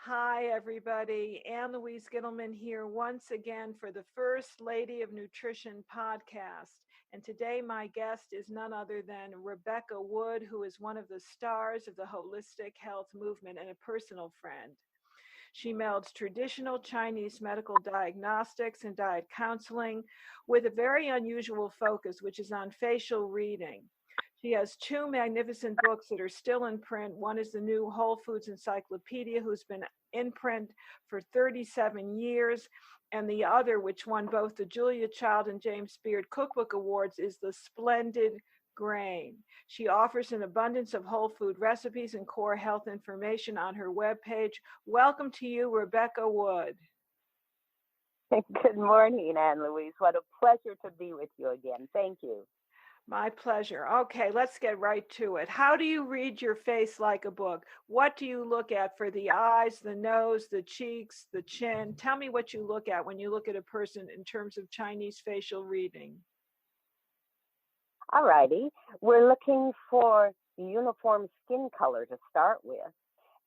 Hi, everybody. Louise here once again for the First Lady of Nutrition podcast. And today, my guest is none other than Rebecca Wood, who is one of the stars of the holistic health movement and a personal friend. She melds traditional Chinese medical diagnostics and diet counseling with a very unusual focus, which is on facial reading. She has two magnificent books that are still in print. One is the new Whole Foods Encyclopedia, who's been in print for 37 years. And the other, which won both the Julia Child and James Beard Cookbook Awards, is The Splendid Grain. She offers an abundance of whole food recipes and core health information on her webpage. Welcome to you, Rebecca Wood. Good morning, Louise. What a pleasure to be with you again. Thank you. My pleasure. Okay, let's get right to it. How do you read your face like a book? What do you look at for the eyes, the nose, the cheeks, the chin? Tell me what you look at when you look at a person in terms of Chinese facial reading. All righty. We're looking for uniform skin color to start with.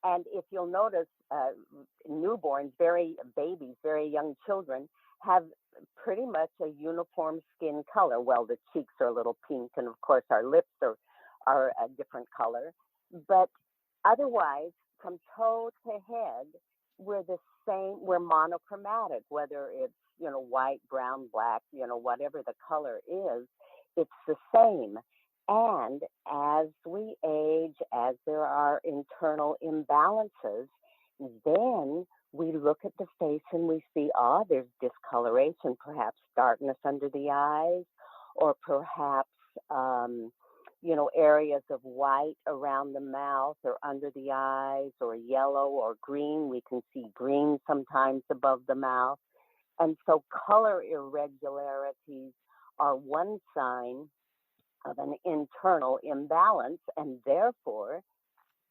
And if you'll notice, newborns, babies, very young children have pretty much a uniform skin color. Well, the cheeks are a little pink, and of course our lips are a different color. But otherwise, from toe to head, we're the same. We're monochromatic, whether it's white, brown, black, whatever the color is, it's the same. And as we age, as there are internal imbalances, then we look at the face and we see, there's discoloration, perhaps darkness under the eyes, or perhaps, areas of white around the mouth or under the eyes, or yellow or green. We can see green sometimes above the mouth. And so color irregularities are one sign of an internal imbalance, and therefore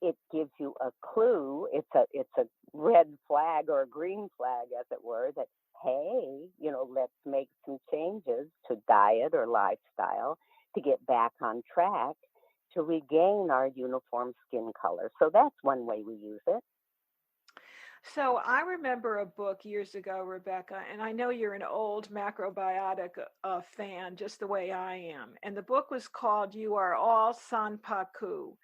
it gives you a clue. It's a red flag or a green flag, as it were, that, hey, let's make some changes to diet or lifestyle to get back on track to regain our uniform skin color. So that's one way we use it. So I remember a book years ago, Rebecca, and I know you're an old macrobiotic fan, just the way I am. And the book was called You Are All Sanpaku.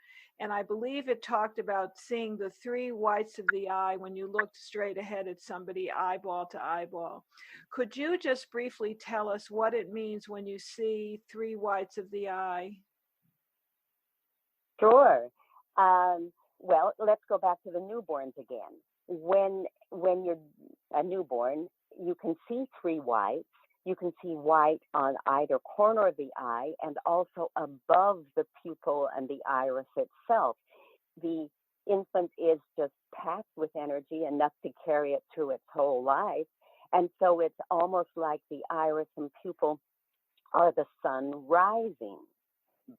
And I believe it talked about seeing the three whites of the eye when you looked straight ahead at somebody, eyeball to eyeball. Could you just briefly tell us what it means when you see three whites of the eye? Sure. Well, let's go back to the newborns again. When you're a newborn, you can see three whites. You can see white on either corner of the eye and also above the pupil and the iris itself. The infant is just packed with energy, enough to carry it through its whole life. And so it's almost like the iris and pupil are the sun rising.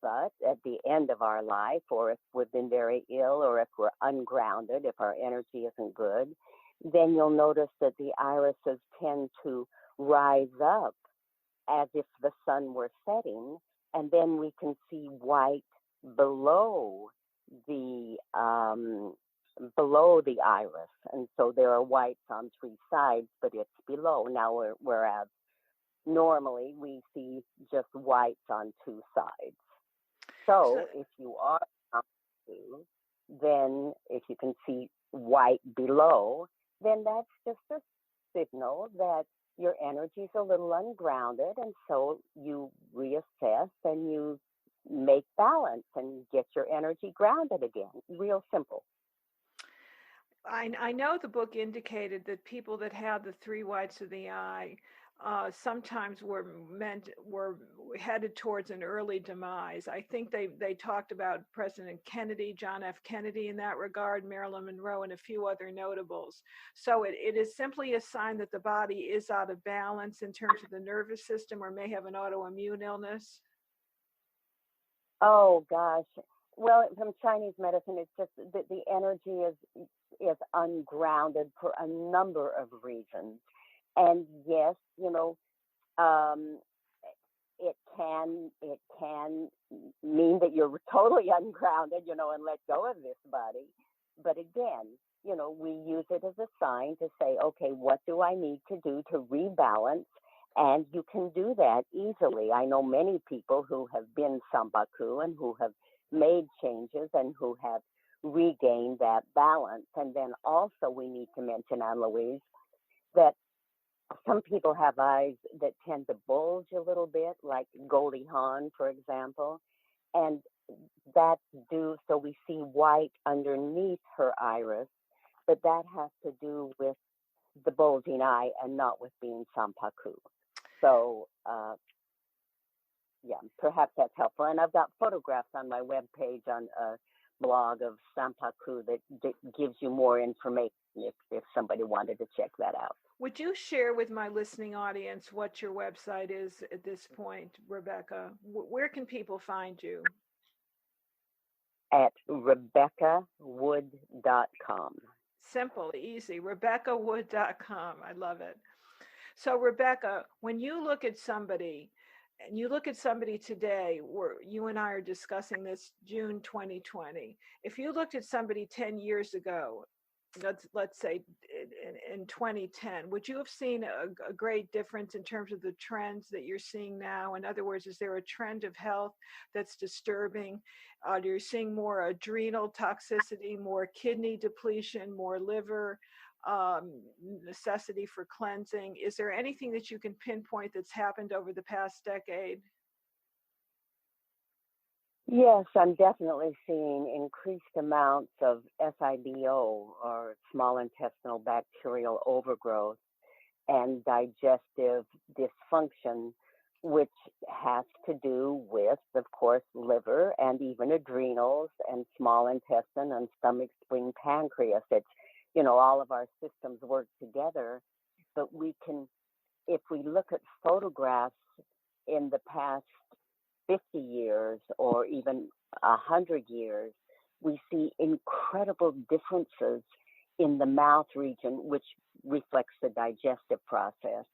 But at the end of our life, or if we've been very ill, or if we're ungrounded, if our energy isn't good, then you'll notice that the irises tend to rise up as if the sun were setting, and then we can see white below the iris. And so there are whites on three sides, but it's below. Now, whereas normally we see just whites on two sides. So if you are to, then if you can see white below, then that's just a signal that your energy is a little ungrounded, and so you reassess and you make balance and get your energy grounded again. Real simple. I know the book indicated that people that had the three whites of the eye sometimes were headed towards an early demise. I think they talked about President Kennedy, John F. Kennedy in that regard, Marilyn Monroe, and a few other notables. So it is simply a sign that the body is out of balance in terms of the nervous system, or may have an autoimmune illness. Oh gosh. Well, from Chinese medicine, it's just that the energy is ungrounded for a number of reasons. And yes, it can mean that you're totally ungrounded, and let go of this body. But again, we use it as a sign to say, okay, what do I need to do to rebalance? And you can do that easily. I know many people who have been sambaku and who have made changes and who have regained that balance. And then also we need to mention, Anne Louise, that some people have eyes that tend to bulge a little bit, like Goldie Hawn, for example. And that's due, so we see white underneath her iris, but that has to do with the bulging eye and not with being sampaku. So, yeah, perhaps that's helpful. And I've got photographs on my webpage on a blog of sampaku that gives you more information if somebody wanted to check that out. Would you share with my listening audience what your website is at this point, Rebecca? Where can people find you? At RebeccaWood.com. Simple, easy, RebeccaWood.com. I love it. So, Rebecca, when you look at somebody, and you look at somebody today, where you and I are discussing this June 2020, if you looked at somebody 10 years ago, let's say in 2010, would you have seen a great difference in terms of the trends that you're seeing now? In other words, is there a trend of health that's disturbing? You're seeing more adrenal toxicity, more kidney depletion, more liver necessity for cleansing. Is there anything that you can pinpoint that's happened over the past decade? Yes, I'm definitely seeing increased amounts of SIBO, or small intestinal bacterial overgrowth, and digestive dysfunction, which has to do with, of course, liver and even adrenals and small intestine and stomach, spleen, pancreas. It's, all of our systems work together, but we can, if we look at photographs in the past 50 years or even 100 years, we see incredible differences in the mouth region, which reflects the digestive process.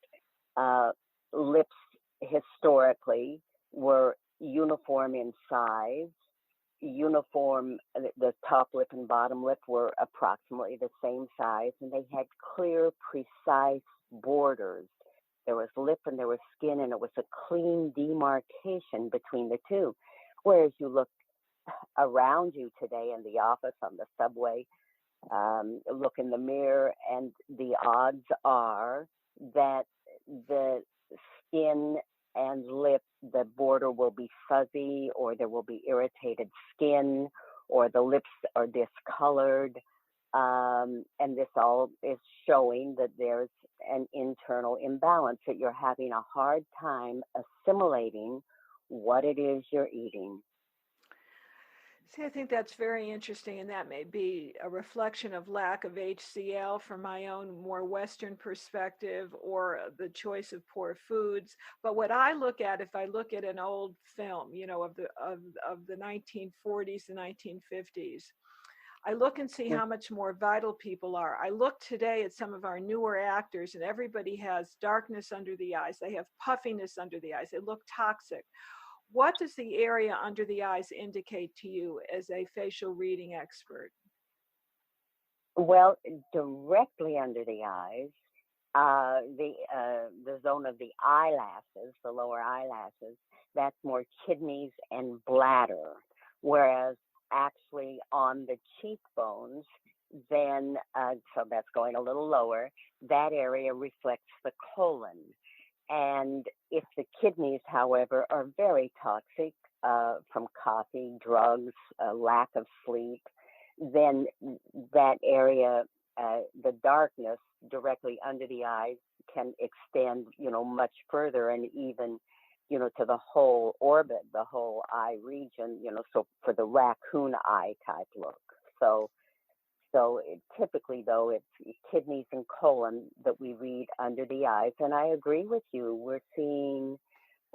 Lips historically were uniform in size, the top lip and bottom lip were approximately the same size, and they had clear, precise borders. There was lip and there was skin, and it was a clean demarcation between the two. Whereas you look around you today in the office, on the subway, look in the mirror, and the odds are that the skin and lip, the border will be fuzzy, or there will be irritated skin, or the lips are discolored. And this all is showing that there's an internal imbalance, that you're having a hard time assimilating what it is you're eating. See, I think that's very interesting, and that may be a reflection of lack of HCl from my own more Western perspective, or the choice of poor foods. But what I look at, if I look at an old film, of the 1940s and 1950s, I look and see how much more vital people are. I look today at some of our newer actors, and everybody has darkness under the eyes. They have puffiness under the eyes. They look toxic. What does the area under the eyes indicate to you as a facial reading expert? Well, directly under the eyes, the zone of the eyelashes, the lower eyelashes, that's more kidneys and bladder. Whereas actually on the cheekbones, then, so that's going a little lower, that area reflects the colon. And if the kidneys, however, are very toxic from coffee, drugs, lack of sleep, then that area, the darkness directly under the eyes, can extend, much further, and even, to the whole orbit, the whole eye region, so for the raccoon eye type look. So typically, though, it's kidneys and colon that we read under the eyes. And I agree with you. We're seeing,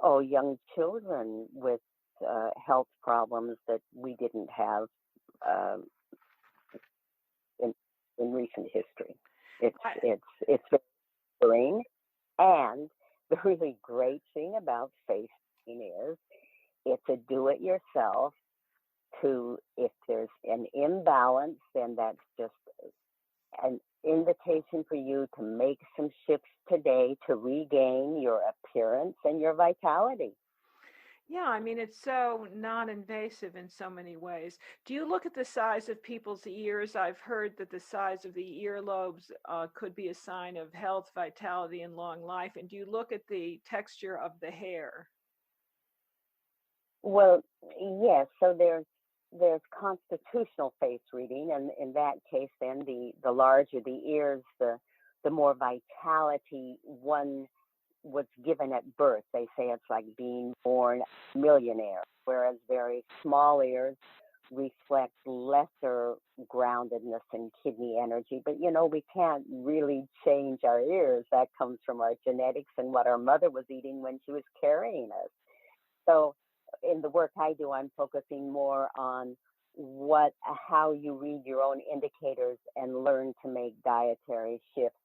young children with health problems that we didn't have in recent history. It's very worrying. And the really great thing about face painting is it's a do-it-yourself. If there's an imbalance, then that's just invitation for you to make some shifts today to regain your appearance and your vitality. Yeah, I mean, it's so non-invasive in so many ways. Do you look at the size of people's ears? I've heard that the size of the earlobes could be a sign of health, vitality, and long life. And do you look at the texture of the hair? Well, yes. So there's constitutional face reading, and in that case, then the larger the ears, the more vitality one was given at birth. They say it's like being born a millionaire, whereas very small ears reflect lesser groundedness and kidney energy. But we can't really change our ears. That comes from our genetics and what our mother was eating when she was carrying us. So in the work I do, I'm focusing more on how you read your own indicators and learn to make dietary shifts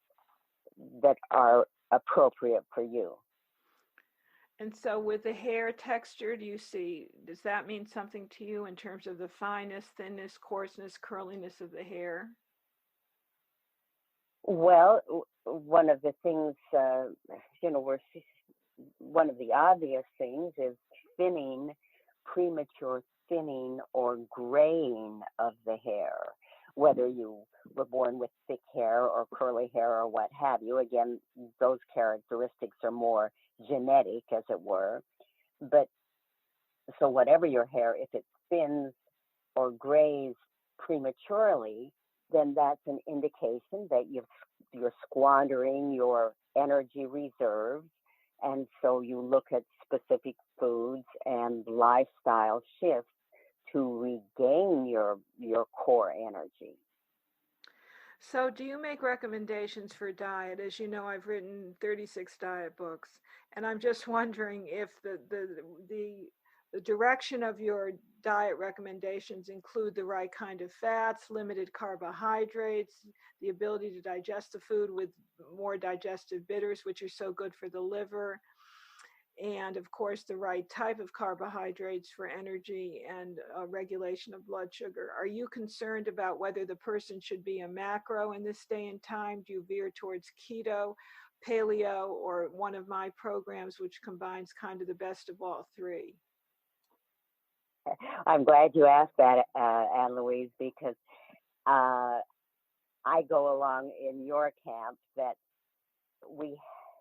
that are appropriate for you. And so with the hair texture, does that mean something to you in terms of the fineness, thinness, coarseness, curliness of the hair? Well, one of the things, one of the obvious things is thinning, premature thinning or graying of the hair, whether you were born with thick hair or curly hair or what have you. Again, those characteristics are more genetic, as it were. But so whatever your hair, if it thins or grays prematurely, then that's an indication that you're squandering your energy reserves. And so you look at specific foods and lifestyle shifts to regain your core energy. So do you make recommendations for diet? As you know, I've written 36 diet books, and I'm just wondering if the direction of your diet recommendations include the right kind of fats, limited carbohydrates, the ability to digest the food with more digestive bitters, which are so good for the liver, and of course the right type of carbohydrates for energy and regulation of blood sugar. Are you concerned about whether the person should be a macro in this day and time? Do you veer towards keto, paleo, or one of my programs which combines kind of the best of all three? I'm glad you asked that, Louise, because I go along in your camp that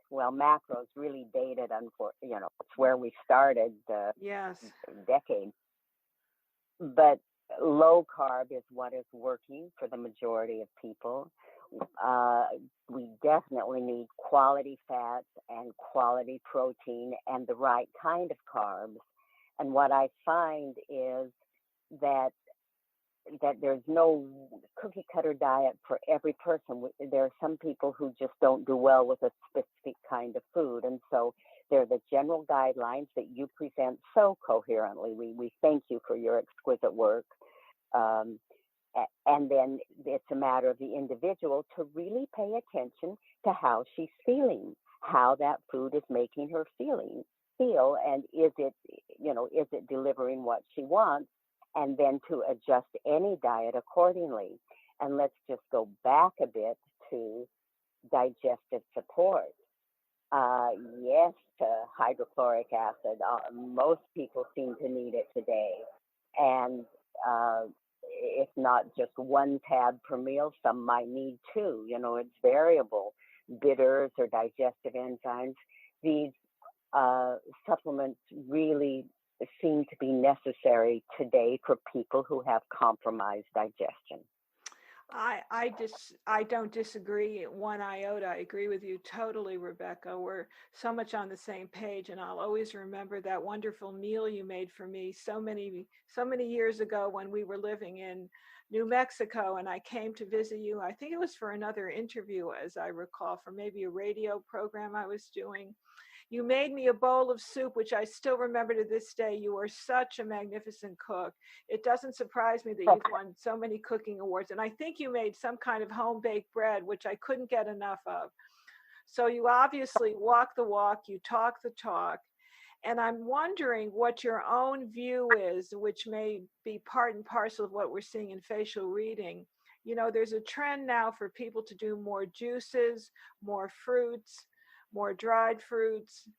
macros really dated, it's where we started Yes. decades. But low carb is what is working for the majority of people. We definitely need quality fats and quality protein and the right kind of carbs. And what I find is that there's no cookie cutter diet for every person. There are some people who just don't do well with a specific kind of food. And so there are the general guidelines that you present so coherently. We thank you for your exquisite work. And then it's a matter of the individual to really pay attention to how she's feeling, how that food is making her feel, and is it delivering what she wants? And then to adjust any diet accordingly. And let's just go back a bit to digestive support. Yes, to hydrochloric acid. Most people seem to need it today. And if not just one tab per meal, some might need two. It's variable. Bitters or digestive enzymes. These supplements really seem to be necessary today for people who have compromised digestion. I don't disagree one iota. I agree with you totally, Rebecca. We're so much on the same page, and I'll always remember that wonderful meal you made for me so many years ago when we were living in New Mexico, and I came to visit you. I think it was for another interview, as I recall, for maybe a radio program I was doing. You made me a bowl of soup, which I still remember to this day. You are such a magnificent cook. It doesn't surprise me that you've won so many cooking awards. And I think you made some kind of home-baked bread, which I couldn't get enough of. So you obviously walk the walk, you talk the talk. And I'm wondering what your own view is, which may be part and parcel of what we're seeing in facial reading. there's a trend now for people to do more juices, more fruits, more dried fruits.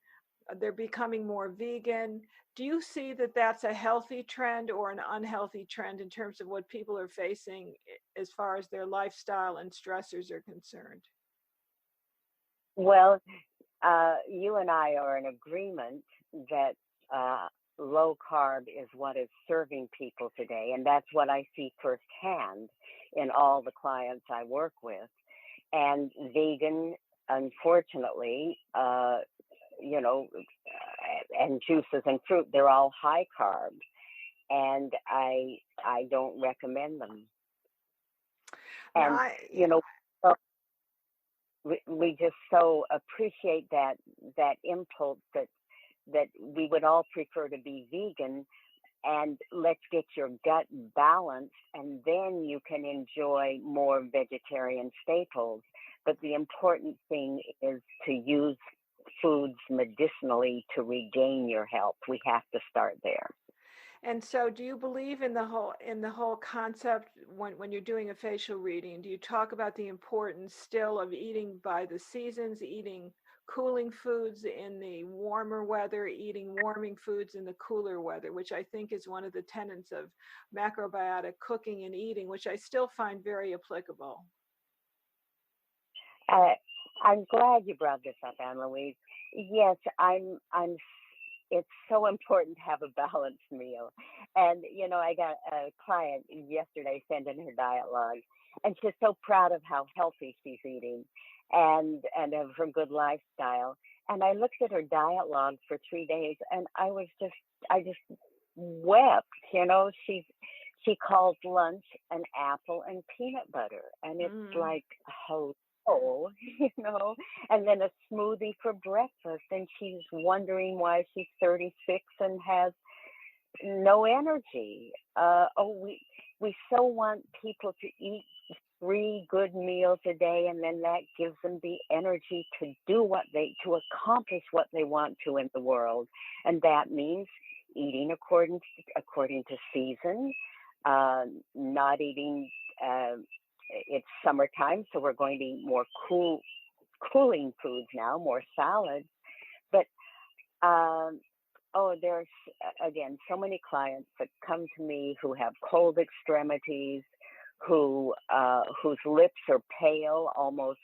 They're becoming more vegan. Do you see that that's a healthy trend or an unhealthy trend in terms of what people are facing as far as their lifestyle and stressors are concerned? Well, you and I are in agreement that low carb is what is serving people today. And that's what I see firsthand in all the clients I work with. And vegan, unfortunately, and juices and fruit, they're all high carb. And I don't recommend them. And, so we just so appreciate that impulse that we would all prefer to be vegan, and let's get your gut balanced, and then you can enjoy more vegetarian staples. But the important thing is to use foods medicinally to regain your health. We have to start there. And so do you believe in the whole concept when you're doing a facial reading? Do you talk about the importance still of eating by the seasons, eating cooling foods in the warmer weather, eating warming foods in the cooler weather, which I think is one of the tenets of macrobiotic cooking and eating, which I still find very applicable? I'm glad you brought this up, Anne-Louise. Yes, it's so important to have a balanced meal. And, I got a client yesterday sending her diet log, and she's so proud of how healthy she's eating and of her good lifestyle. And I looked at her diet log for 3 days, and I just wept. She calls lunch an apple and peanut butter. And it's like, oh, and then a smoothie for breakfast. And she's wondering why she's 36 and has no energy. We so want people to eat 3 good meals a day, and then that gives them the energy to accomplish what they want to in the world. And that means eating according to season, not eating, it's summertime, so we're going to eat more cooling foods now, more salads. But there's again so many clients that come to me who have cold extremities, whose lips are pale, almost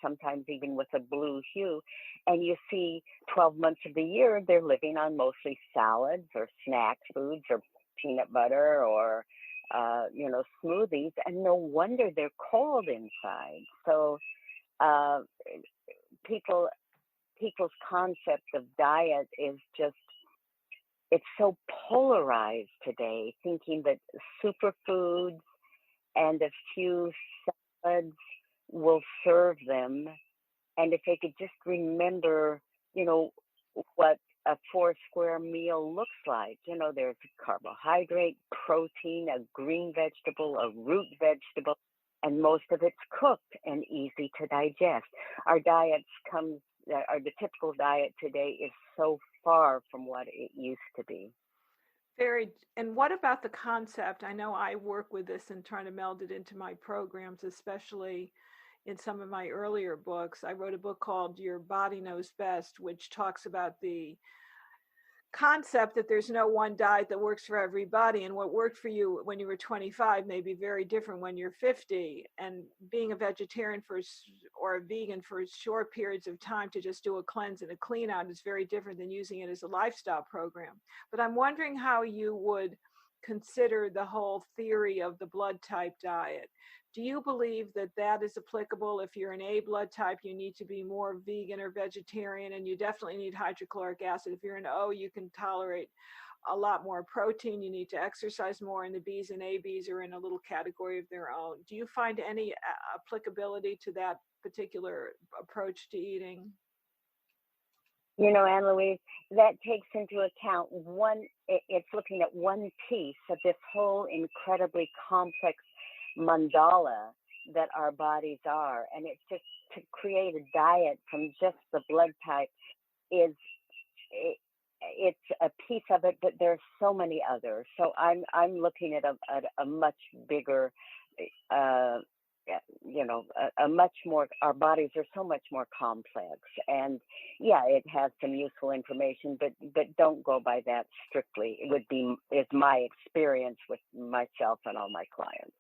sometimes even with a blue hue, and you see 12 months of the year they're living on mostly salads or snack foods or peanut butter or smoothies, and no wonder they're cold inside. So people's concept of diet is just, it's so polarized today, thinking that superfoods and a few salads will serve them. And if they could just remember, what a 4-square meal looks like. There's carbohydrate, protein, a green vegetable, a root vegetable, and most of it's cooked and easy to digest. The typical diet today is so far from what it used to be. And what about the concept? I know I work with this and trying to meld it into my programs, especially in some of my earlier books. I wrote a book called Your Body Knows Best, which talks about the concept that there's no one diet that works for everybody, and what worked for you when you were 25 may be very different when you're 50. And being a vegetarian or a vegan for short periods of time to just do a cleanse and a clean out is very different than using it as a lifestyle program. But I'm wondering how you would consider the whole theory of the blood type diet. Do you believe that is applicable? If you're an A blood type, you need to be more vegan or vegetarian, and you definitely need hydrochloric acid. If you're an O, you can tolerate a lot more protein. You need to exercise more, and the Bs and ABs are in a little category of their own. Do you find any applicability to that particular approach to eating? Anne-Louise, that takes into account it's looking at one piece of this whole incredibly complex mandala that our bodies are. And it's just to create a diet from just the blood type it's a piece of it, but there's so many others. So I'm looking at a much bigger uh, a much more, our bodies are so much more complex. And yeah, it has some useful information, but don't go by that strictly. Is my experience with myself and all my clients.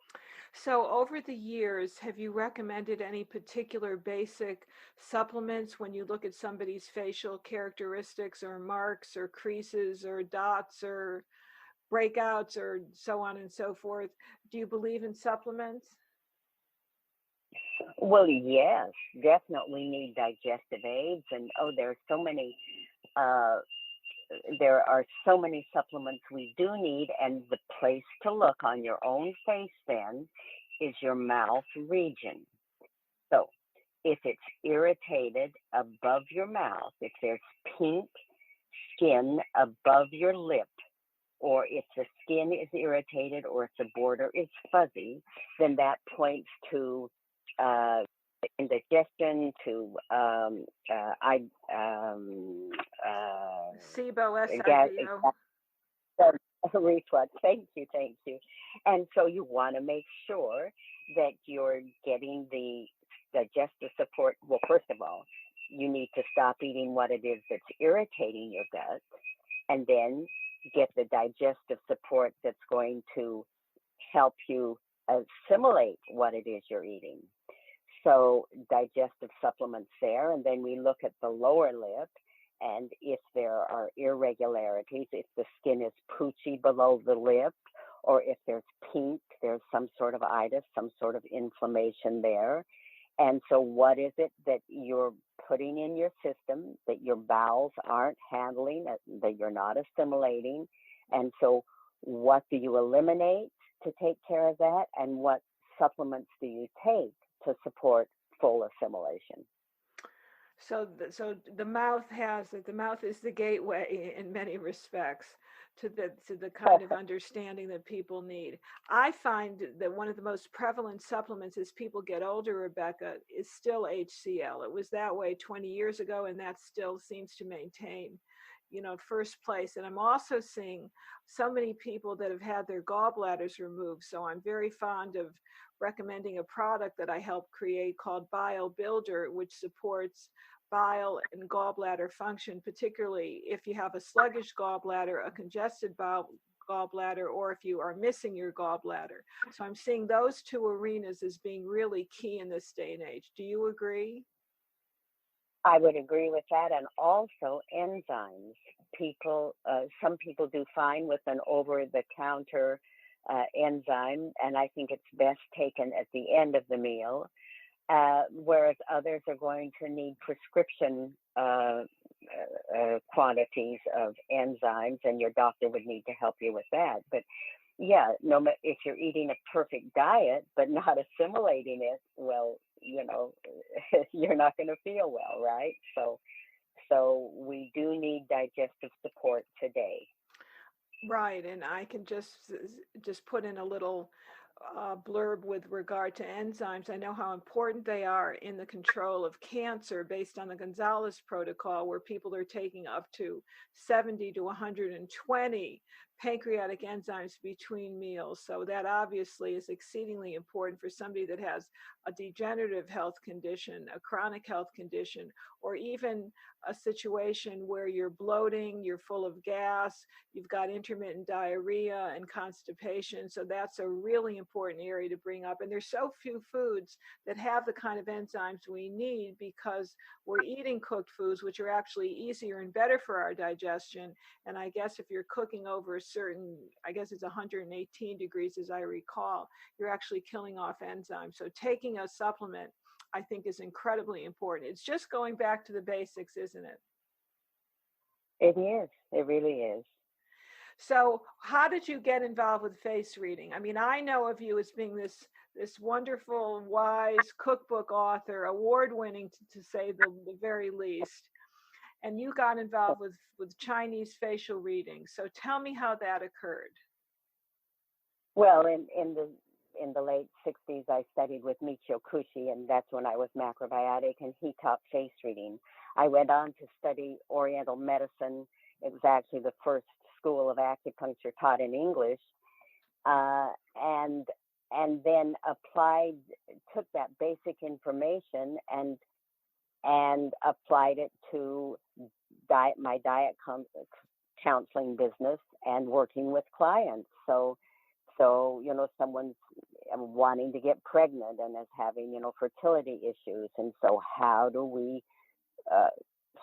So over the years, have you recommended any particular basic supplements when you look at somebody's facial characteristics or marks or creases or dots or breakouts or so on and so forth? Do you believe in supplements? Well, yes, definitely need digestive aids, and uh, there are so many supplements we do need, and the place to look on your own face then is your mouth region. So if it's irritated above your mouth, if there's pink skin above your lip, or if the skin is irritated or if the border is fuzzy, then that points to indigestion, to SIBO, gas, SIBO. reflux. Thank you, thank you. And so you want to make sure that you're getting the digestive support. Well, first of all, you need to stop eating what it is that's irritating your gut, and then get the digestive support that's going to help you assimilate what it is you're eating. So digestive supplements there, and then we look at the lower lip, and if there are irregularities, if the skin is poochy below the lip, or if there's pink, there's some sort of itis, some sort of inflammation there. And so what is it that you're putting in your system that your bowels aren't handling, that you're not assimilating? And so what do you eliminate to take care of that? And what supplements do you take to support full assimilation? So the mouth is the gateway in many respects to the kind of understanding that people need. I find that one of the most prevalent supplements as people get older, Rebecca, is still HCl. It was that way 20 years ago, and that still seems to maintain, first place. And I'm also seeing so many people that have had their gallbladders removed. So I'm very fond of recommending a product that I helped create called Biobuilder, which supports bile and gallbladder function, particularly if you have a sluggish gallbladder, a congested gallbladder, or if you are missing your gallbladder. So I'm seeing those two arenas as being really key in this day and age. Do you agree? I would agree with that, and also enzymes. Some people do fine with an over-the-counter enzyme, and I think it's best taken at the end of the meal. Whereas others are going to need prescription quantities of enzymes, and your doctor would need to help you with that. But yeah, no matter if you're eating a perfect diet but not assimilating it, well, you're not going to feel well, right? So we do need digestive support today. Right, and I can just put in a little blurb with regard to enzymes. I know how important they are in the control of cancer based on the Gonzalez protocol, where people are taking up to 70 to 120 pancreatic enzymes between meals. So that obviously is exceedingly important for somebody that has a degenerative health condition, a chronic health condition, or even a situation where you're bloating, you're full of gas, you've got intermittent diarrhea and constipation. So that's a really important area to bring up. And there's so few foods that have the kind of enzymes we need because we're eating cooked foods, which are actually easier and better for our digestion. And I guess if you're cooking over a certain, I guess it's 118 degrees, as I recall, you're actually killing off enzymes. So taking a supplement, I think, is incredibly important. It's just going back to the basics, isn't it? It is. It really is. So how did you get involved with face reading? I mean, I know of you as being this wonderful, wise cookbook author, award-winning to say the very least. And you got involved with Chinese facial reading. So tell me how that occurred. Well, in the late 60s, I studied with Michio Kushi, and that's when I was macrobiotic, and he taught face reading. I went on to study Oriental medicine. It was actually the first school of acupuncture taught in English, and then took that basic information and applied it to my diet counseling business and working with clients. So someone's wanting to get pregnant and is having, fertility issues. And so how do we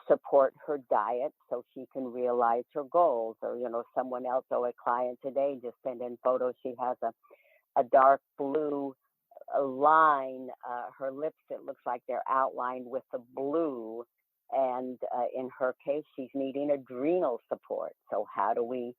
support her diet so she can realize her goals? Or, someone else, a client today just sent in photos. She has a dark blue line, her lips, it looks like they're outlined with the blue. And in her case, she's needing adrenal support. So how do we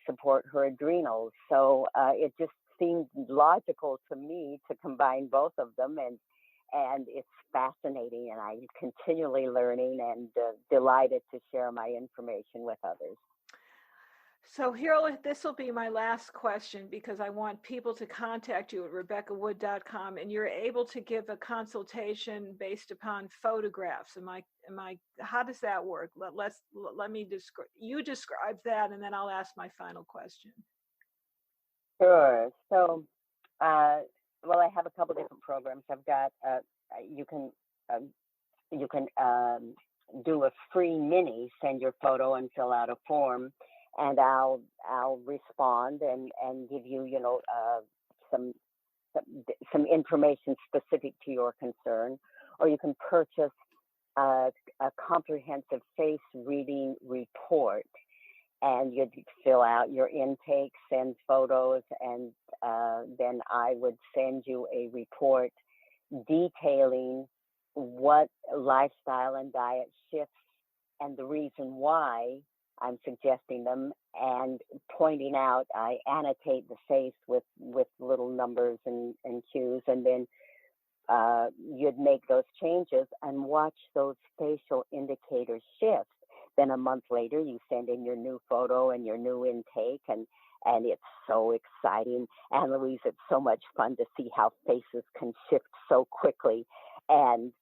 support her adrenals? So it just seemed logical to me to combine both of them, and it's fascinating, and I'm continually learning and delighted to share my information with others. So this will be my last question, because I want people to contact you at RebeccaWood.com, and you're able to give a consultation based upon photographs. How does that work? Let me describe that, and then I'll ask my final question. Sure. So, well, I have a couple different programs. I've got you can do a free mini, send your photo and fill out a form, and I'll respond and give you some information specific to your concern. Or you can purchase a comprehensive face reading report, and you'd fill out your intake, send photos, and then I would send you a report detailing what lifestyle and diet shifts and the reason why I'm suggesting them, and pointing out, I annotate the face with little numbers and cues, and then you'd make those changes and watch those facial indicators shift. Then a month later, you send in your new photo and your new intake, and it's so exciting. And Louise, it's so much fun to see how faces can shift so quickly, and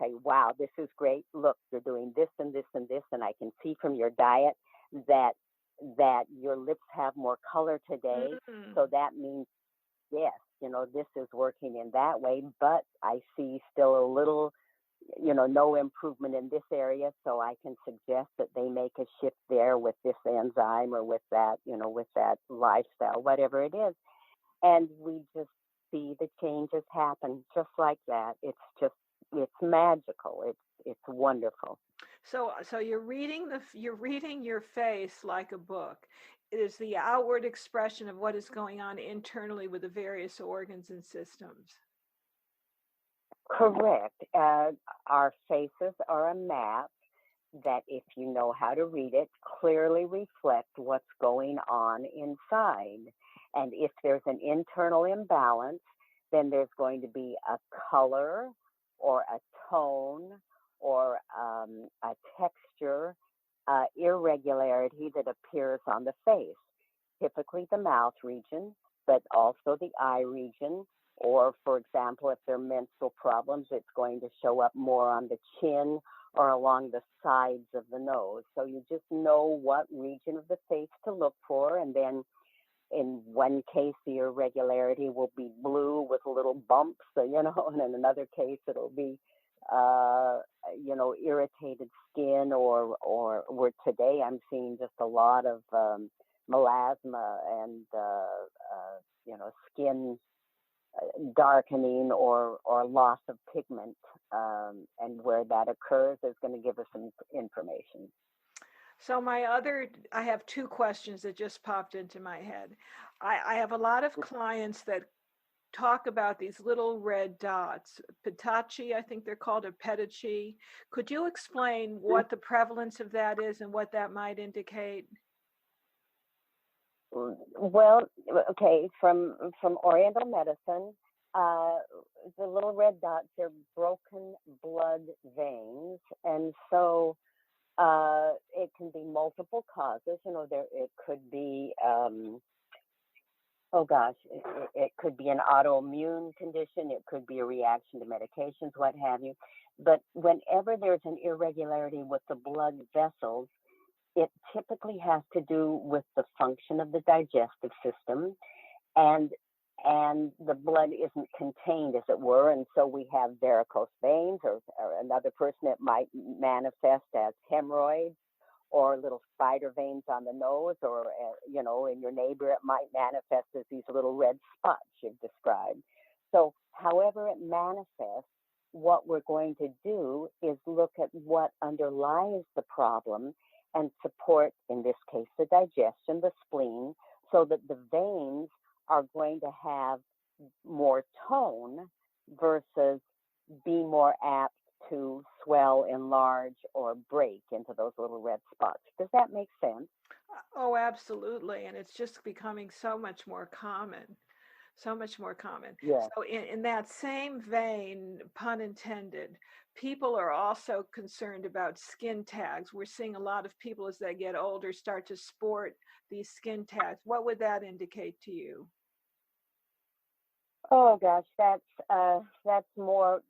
say, wow, this is great. Look, you're doing this and this and this, and I can see from your diet that your lips have more color today. Mm-hmm. So that means, yes, this is working in that way, but I see still a little, no improvement in this area. So I can suggest that they make a shift there with this enzyme or with that, with that lifestyle, whatever it is. And we just see the changes happen just like that. It's magical. It's wonderful. So you're reading your face like a book. It is the outward expression of what is going on internally with the various organs and systems. Correct. Our faces are a map that, if you know how to read it, clearly reflect what's going on inside. And if there's an internal imbalance, then there's going to be a color or a tone or a texture irregularity that appears on the face, typically the mouth region, but also the eye region. Or, for example, if there are menstrual problems, it's going to show up more on the chin or along the sides of the nose. So you just know what region of the face to look for. And then in one case, the irregularity will be blue with little bumps, and in another case, it'll be, irritated skin, or where today I'm seeing just a lot of melasma and, skin darkening or loss of pigment, and where that occurs is going to give us some information. So I have two questions that just popped into my head. I have a lot of clients that talk about these little red dots, Pedechi, I think they're called, or Pedechi. Could you explain what the prevalence of that is and what that might indicate? Well, okay, from Oriental medicine, the little red dots are broken blood veins, and so it can be multiple causes. It could be, it could be an autoimmune condition. It could be a reaction to medications, what have you. But whenever there's an irregularity with the blood vessels, it typically has to do with the function of the digestive system, and and the blood isn't contained, as it were, and so we have varicose veins, or another person it might manifest as hemorrhoids, or little spider veins on the nose, or in your neighbor it might manifest as these little red spots you've described. So however it manifests, what we're going to do is look at what underlies the problem and support, in this case, the digestion, the spleen, so that the veins are going to have more tone versus be more apt to swell, enlarge, or break into those little red spots. Does that make sense? Oh, absolutely. And it's just becoming so much more common. So much more common. Yes. So in that same vein, pun intended, people are also concerned about skin tags. We're seeing a lot of people as they get older start to sport these skin tags. What would that indicate to you? Oh gosh, that's more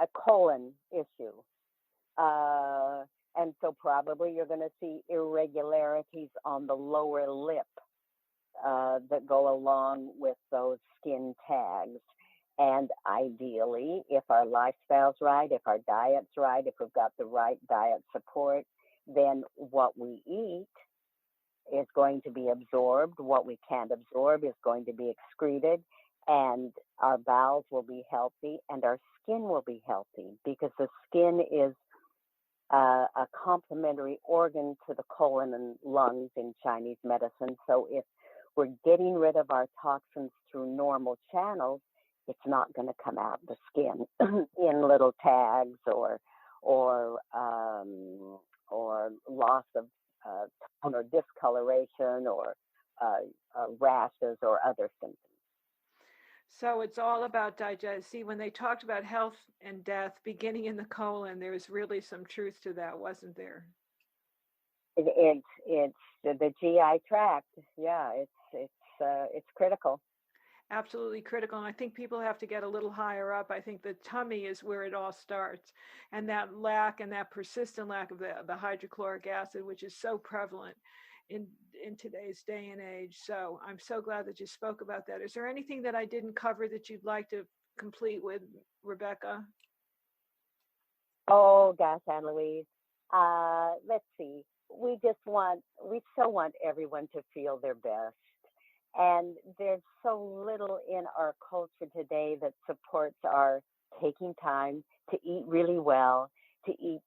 a colon issue. And so probably you're going to see irregularities on the lower lip that go along with those skin tags. And ideally, if our lifestyle's right, if our diet's right, if we've got the right diet support, then what we eat is going to be absorbed. What we can't absorb is going to be excreted, and our bowels will be healthy and our skin will be healthy, because the skin is a complementary organ to the colon and lungs in Chinese medicine. So if we're getting rid of our toxins through normal channels, it's not going to come out the skin in little tags or loss of tone or discoloration or rashes or other symptoms. So it's all about digest. See, when they talked about health and death beginning in the colon, there was really some truth to that, wasn't there? It's the GI tract. Yeah, it's critical. Absolutely critical. And I think people have to get a little higher up. I think the tummy is where it all starts. And that lack and that persistent lack of the hydrochloric acid, which is so prevalent in today's day and age. So I'm so glad that you spoke about that. Is there anything that I didn't cover that you'd like to complete with, Rebecca? Oh gosh, Anne Louise. Let's see. We so want everyone to feel their best. And there's so little in our culture today that supports our taking time to eat really well, to eat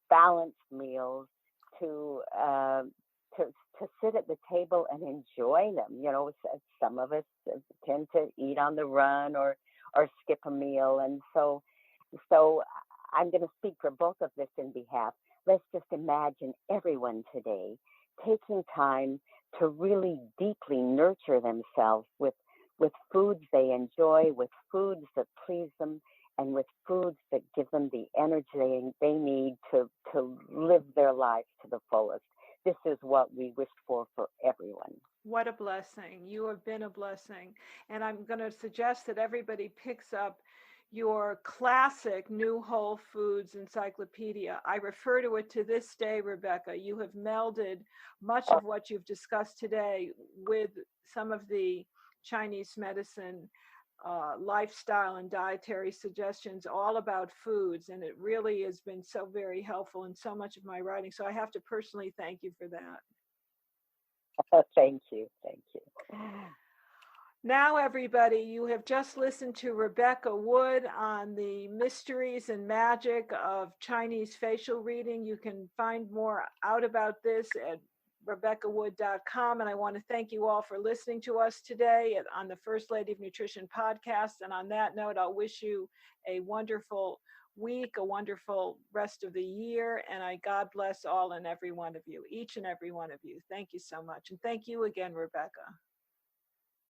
balanced meals, to sit at the table and enjoy them. Some of us tend to eat on the run or skip a meal, and so I'm going to speak for both of this in behalf. Let's just imagine everyone today taking time to really deeply nurture themselves with foods they enjoy, with foods that please them, and with foods that give them the energy they need to live their lives to the fullest. This is what we wish for everyone. What a blessing. You have been a blessing. And I'm going to suggest that everybody picks up your classic new Whole Foods Encyclopedia. I refer to it to this day, Rebecca. You have melded much of what you've discussed today with some of the Chinese medicine lifestyle and dietary suggestions all about foods, and it really has been so very helpful in so much of my writing. So I have to personally thank you for that. Thank you. Now, everybody, you have just listened to Rebecca Wood on the mysteries and magic of Chinese facial reading. You can find more out about this at RebeccaWood.com. And I want to thank you all for listening to us today on the First Lady of Nutrition podcast. And on that note, I'll wish you a wonderful week, a wonderful rest of the year. And God bless all and every one of you, each and every one of you. Thank you so much. And thank you again, Rebecca.